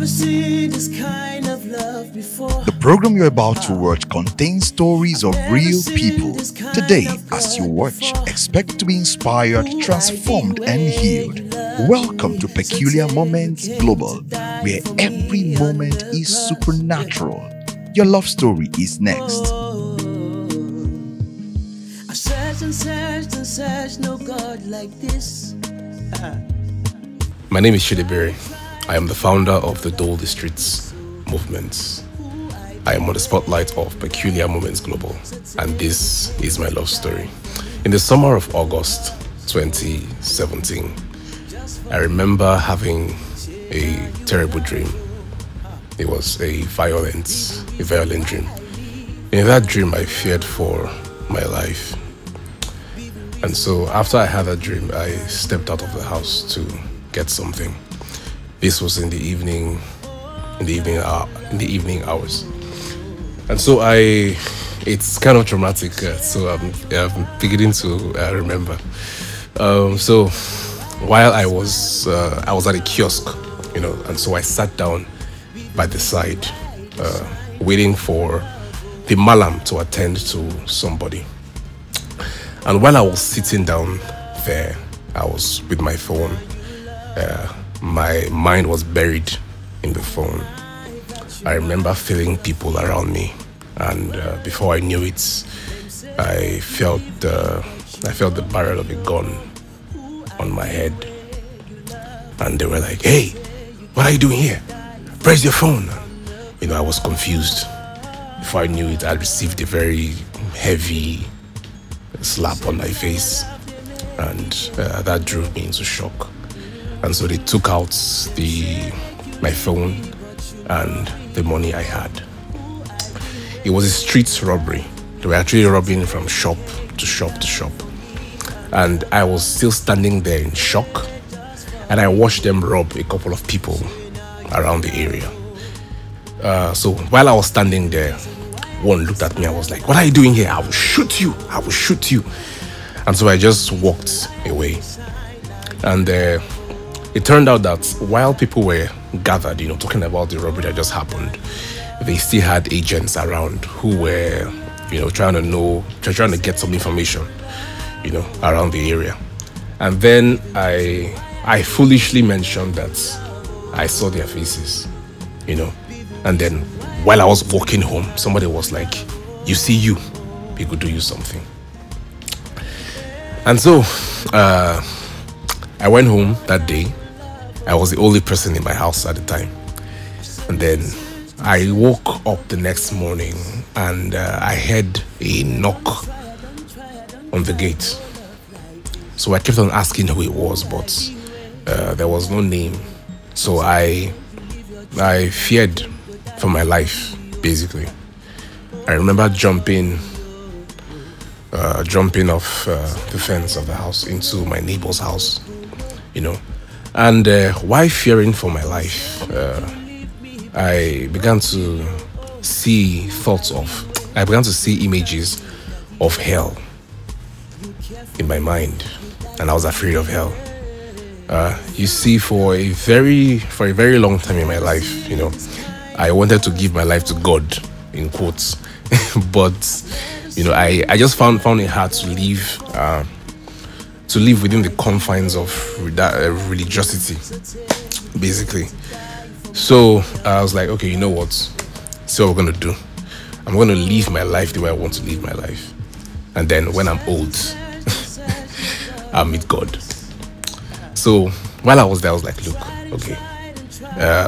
never seen this kind of love before. The program you're about to watch contains stories of real people. Today, as you watch, expect to be inspired, transformed, and healed. Welcome to Peculiar Moments Global, where every moment is supernatural. Your love story is next. I searched and searched and searched, no God like this. My name is Chidiebere. I am the founder of the Dole Districts movement. I am on the spotlight of Peculiar Moments Global, and this is my love story. In the summer of August 2017, I remember having a terrible dream. It was a violent dream. In that dream, I feared for my life. And so after I had that dream, I stepped out of the house to get something. This was in the evening hours. And so it's kind of traumatic, so I'm beginning to remember. So while I was at a kiosk, and so I sat down by the side, waiting for the malam to attend to somebody. And while I was sitting down there, I was with my phone. My mind was buried in the phone. I remember feeling people around me, and before I knew it, I felt the barrel of a gun on my head. And they were like, "Hey, what are you doing here? Where's your phone?" I was confused. Before I knew it, I received a very heavy slap on my face, and that drove me into shock. And so they took out my phone and the money I had. It was a street robbery. They were actually robbing from shop to shop to shop. And I was still standing there in shock, and I watched them rob a couple of people around the area. So while I was standing there, one looked at me and was like, "What are you doing here? I will shoot you. I will shoot you." And so I just walked away. And it turned out that while people were gathered, talking about the robbery that just happened, they still had agents around who were, trying to get some information, around the area. And then I foolishly mentioned that I saw their faces, and then while I was walking home, somebody was like, "You see, we could do you something." And so I went home that day. I was the only person in my house at the time. And then I woke up the next morning, and I heard a knock on the gate. So I kept on asking who it was, but there was no name. So I feared for my life, basically. I remember jumping off the fence of the house into my neighbor's house, And while fearing for my life, I began to see images of hell in my mind, and I was afraid of hell. You see, for a very long time in my life, I wanted to give my life to God, in quotes, but I just found it hard to live within the confines of religiosity, basically. So I was like, okay, you know what? So what we're gonna do? I'm gonna live my life the way I want to live my life, and then when I'm old, I'll meet God. So while I was there, I was like, look, okay.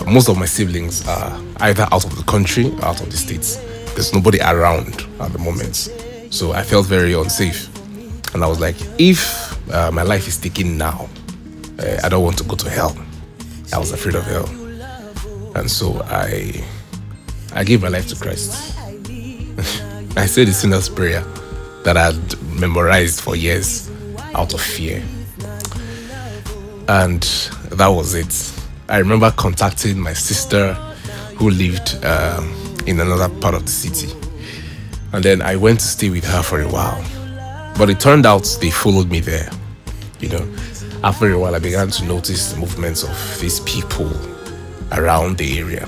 Most of my siblings are either out of the country or out of the states. There's nobody around at the moment, so I felt very unsafe. And I was like, if my life is taken now, I don't want to go to hell. I was afraid of hell. And so I gave my life to Christ. I said the sinner's prayer that I had memorized for years out of fear. And that was it. I remember contacting my sister who lived in another part of the city. And then I went to stay with her for a while. But it turned out they followed me there. After a while, I began to notice the movements of these people around the area.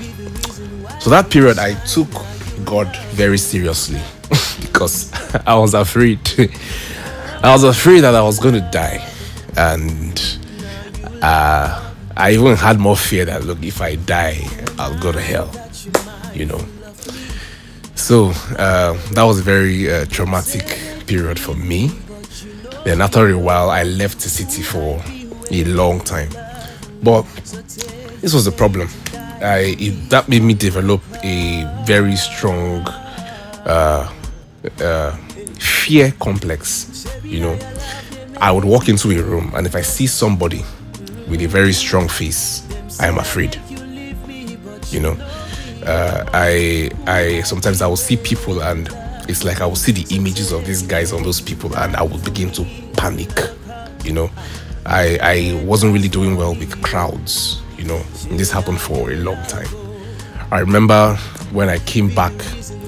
So that period, I took God very seriously because I was afraid. I was afraid that I was going to die. And I even had more fear that, look, if I die, I'll go to hell, you know. So that was a very traumatic period for me. Then after a while, I left the city for a long time. But this was the problem. That made me develop a very strong fear complex, you know. I would walk into a room, and if I see somebody with a very strong face, I am afraid, you know. I sometimes I will see people, and it's like I will see the images of these guys on those people, and I will begin to panic, you know. I wasn't really doing well with crowds, you know. And this happened for a long time. I remember when I came back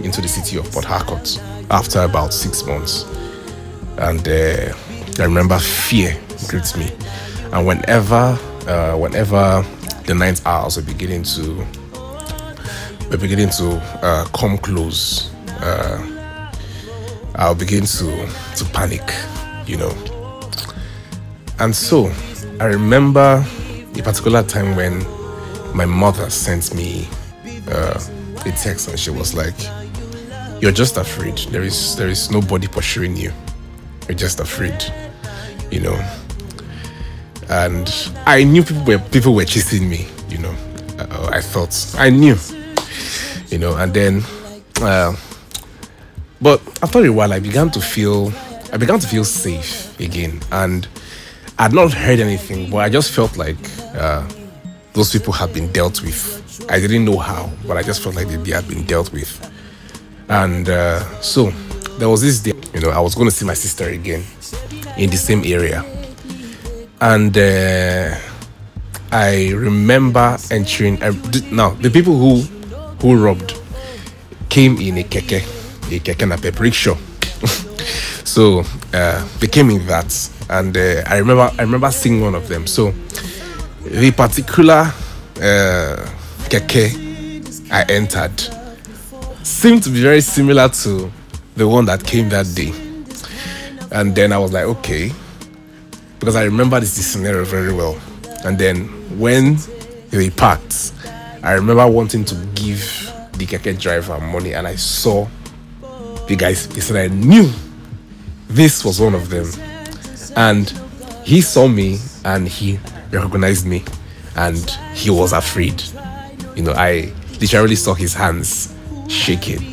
into the city of Port Harcourt after about 6 months, and I remember fear gripped me. And whenever the night hours were beginning to come close, I'll begin to panic, you know. And so I remember a particular time when my mother sent me a text, and she was like, "You're just afraid. There is nobody pursuing you. You're just afraid," you know. And I knew people were chasing me, you know. I knew, you know. And then, but after a while, I began to feel safe again, and I'd not heard anything, but I just felt like those people had been dealt with. I didn't know how, but I just felt like they had been dealt with. And so there was this day, you know, I was going to see my sister again in the same area. And I remember entering. Now, the people who robbed came in a keke napep rickshaw. So they came in that, and I remember seeing one of them. So the particular keke I entered seemed to be very similar to the one that came that day. And then I was like, okay, because I remember this scenario very well. And then when they parked, I remember wanting to give the keke driver money, and I saw the guys. He said I knew this was one of them, and he saw me and he recognized me, and he was afraid. You know, I literally saw his hands shaking,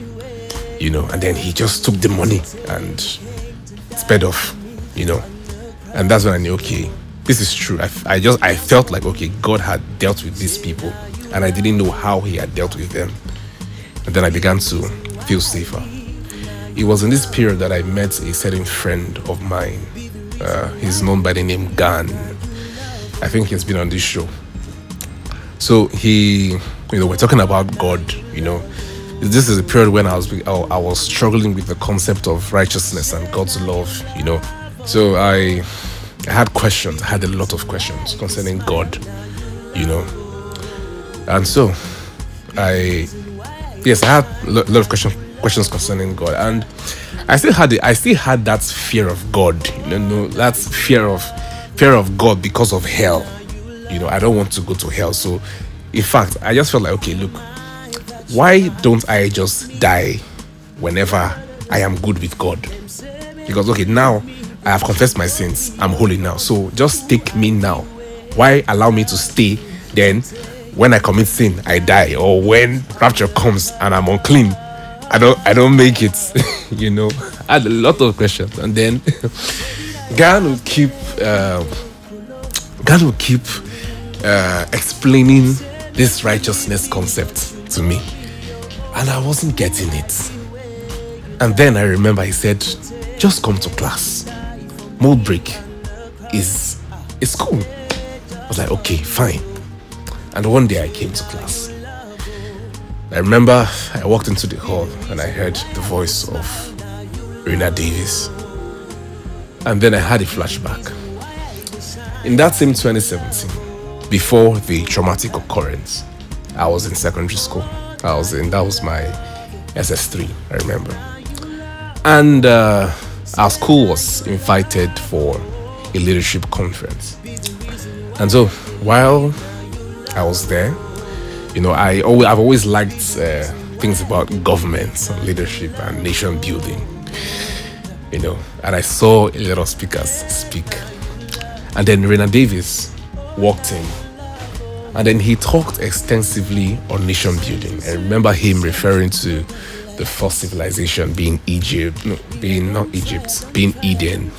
you know, and then he just took the money and sped off, you know. And that's when I knew, okay, this is true. I felt like, okay, God had dealt with these people, and I didn't know how he had dealt with them. And then I began to feel safer. It was in this period that I met a certain friend of mine. He's known by the name Gan. I think he's been on this show. So we're talking about God, you know. This is a period when I was struggling with the concept of righteousness and God's love, you know. So I had questions. I had a lot of questions concerning God, you know. And so I had a lot of questions concerning God, and I still had that fear of God, you know, that fear of God because of hell. You know, I don't want to go to hell. So in fact, I just felt like, okay, look, why don't I just die whenever I am good with God? Because, okay, now I have confessed my sins, I'm holy now, so just take me now. Why allow me to stay? Then when I commit sin, I die, or when rapture comes and I'm unclean, I don't make it. You know, I had a lot of questions. And then God will keep explaining this righteousness concept to me, and I wasn't getting it. And then I remember he said, just come to class. Mold break is cool. I was like, okay, fine. And one day I came to class. I remember I walked into the hall and I heard the voice of Rena Davis. And then I had a flashback. In that same 2017, before the traumatic occurrence, I was in secondary school. That was my SS3, I remember. And our school was invited for a leadership conference. And so while I was there, I've always liked things about government, leadership, and nation building. And I saw a lot of speakers speak. And then Rena Davis walked in. And then he talked extensively on nation building. I remember him referring to the first civilization being being Eden,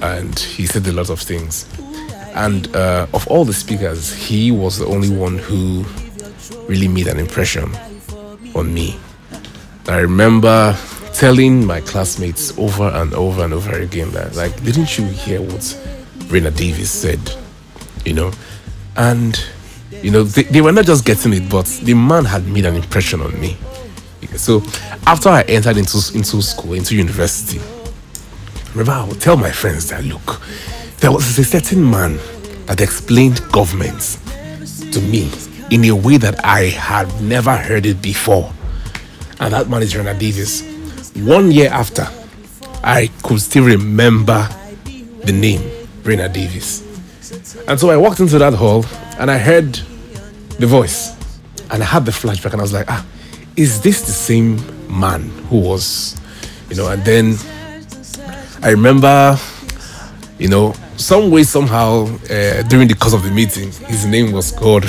and he said a lot of things. And of all the speakers, he was the only one who really made an impression on me. I remember telling my classmates over and over and over again that, like, didn't you hear what Rena Davis said? And they were not just getting it, but the man had made an impression on me. So after I entered into school, into university, remember, I would tell my friends that, look, there was a certain man that explained government to me in a way that I had never heard it before. And that man is Rena Davis. 1 year after, I could still remember the name Rena Davis. And so I walked into that hall and I heard the voice and I had the flashback and I was like, is this the same man who was, and then I remember, some way, somehow, during the course of the meeting, his name was called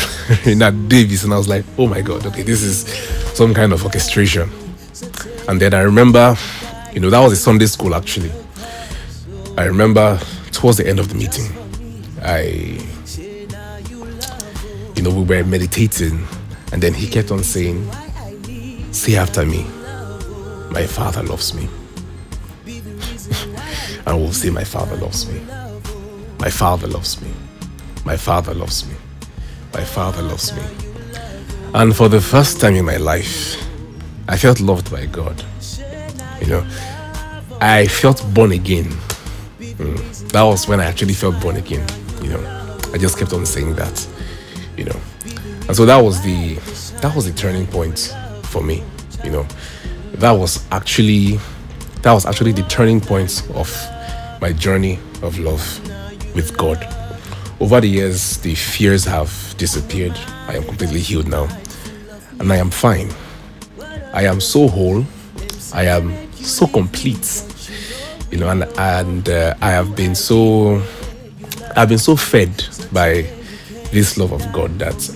Rena Davis, and I was like, oh my God, okay, this is some kind of orchestration. And then I remember, that was a Sunday school actually. I remember towards the end of the meeting, we were meditating, and then he kept on saying, say after me, my Father loves me. And we'll say, my Father loves me. My Father loves me. My Father loves me. My Father loves me. And for the first time in my life, I felt loved by God. I felt born again. That was when I actually felt born again. I just kept on saying that. And so that was the turning point for me. That was actually the turning point of my journey of love with God. Over the years, the fears have disappeared. I am completely healed now, and I am fine. I am so whole. I am so complete. And I've been so fed by this love of God that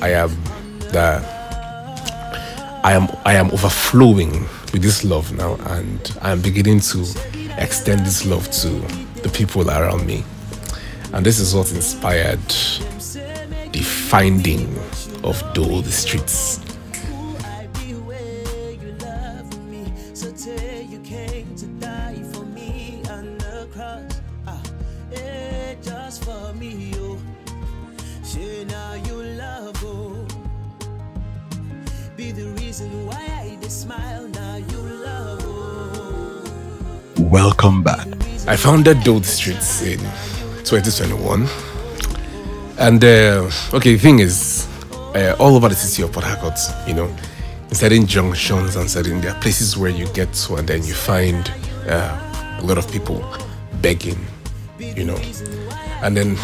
I am overflowing with this love now, and I am beginning to extend this love to the people around me. And this is what inspired the finding of the streets. Welcome back. I founded Dole Streets in 2021. And the thing is, all over the city of Port Harcourt, in certain junctions and there are places where you get to and then you find a lot of people begging, And then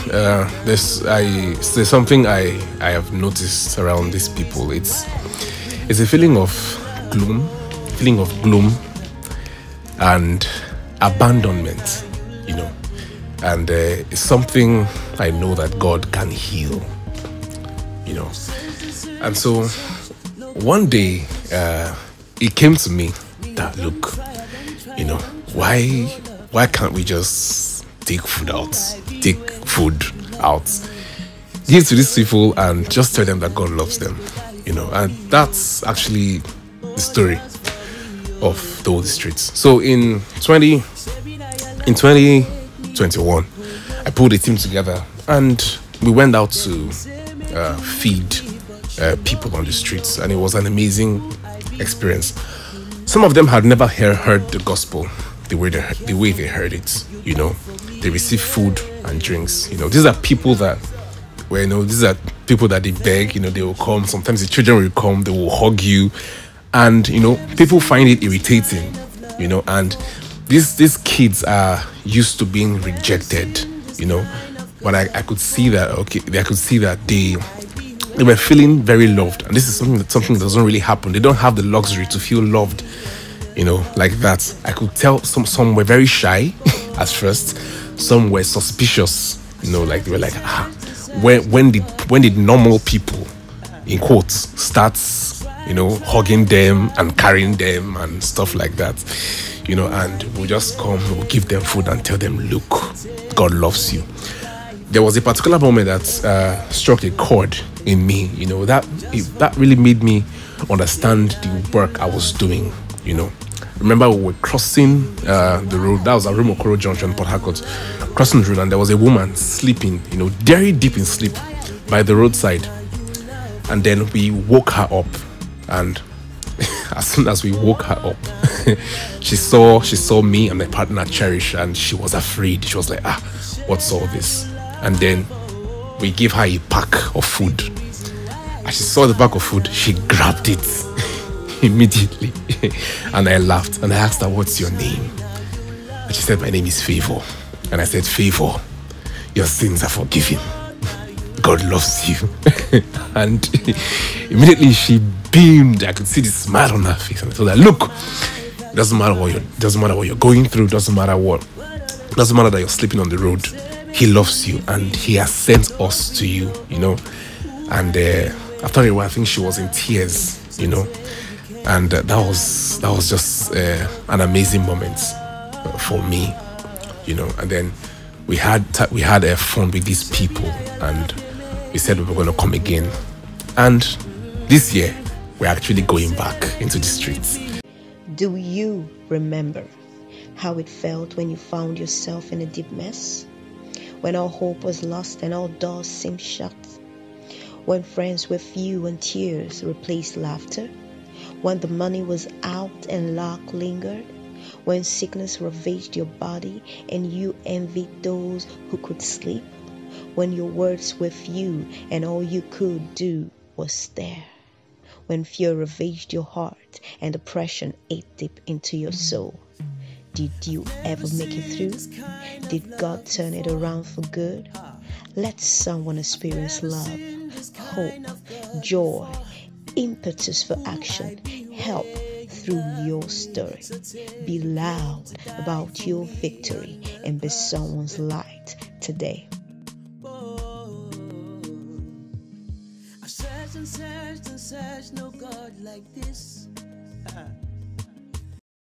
there's something I have noticed around these people. It's a feeling of gloom and abandonment, and it's something I know that God can heal, And so one day it came to me that, look, why can't we just take food out, give to these people and just tell them that God loves them, and that's actually the story of the old streets. So in 2021, I pulled a team together and we went out to feed people on the streets, and it was an amazing experience. Some of them had never heard the gospel the way they heard it. They received food and drinks. These are people that where, you know, these are people that they beg, you know, they will come. Sometimes the children will come, they will hug you. And, you know, people find it irritating, you know, and these kids are used to being rejected, you know. But I could see that, okay, I could see that they were feeling very loved. And this is something that doesn't really happen. They don't have the luxury to feel loved, you know, like that. I could tell some were very shy at first. Some were suspicious, you know, like they were like, when did normal people, in quotes, start, you know, hugging them and carrying them and stuff like that, you know. And we'll just come, we'll give them food and tell them, look, God loves you. There was a particular moment that struck a chord in me, you know, that really made me understand the work I was doing, you know. Remember, we were crossing the road. That was at Rumokoro Junction, Port Harcourt. Crossing the road, and there was a woman sleeping, you know, very deep in sleep by the roadside. And then we woke her up, and as soon as we woke her up, she saw me and my partner Cherish, and she was afraid. She was like, what's all this? And then we gave her a pack of food. As she saw the pack of food, she grabbed it immediately. And I laughed and I asked her, what's your name? And she said, my name is Favor. And I said, Favor, your sins are forgiven. God loves you. And immediately she beamed. I could see the smile on her face. And I told her, look, it doesn't matter what you're going through, doesn't matter that you're sleeping on the road. He loves you and he has sent us to you, you know. And after a while, I think she was in tears, you know. And that was just an amazing moment for me, you know. And then we had fun with these people, and we said we were going to come again. And this year, we're actually going back into the streets. Do you remember how it felt when you found yourself in a deep mess? When all hope was lost and all doors seemed shut? When friends were few and tears replaced laughter? When the money was out and luck lingered? When sickness ravaged your body and you envied those who could sleep? When your words were few and all you could do was stare? When fear ravaged your heart and depression ate deep into your soul? Did you ever make it through? Did God turn it around for good? Let someone experience love, hope, joy, impetus for action, help through your story. Be loud about your victory and be someone's light today. I searched and searched and searched, no God like this.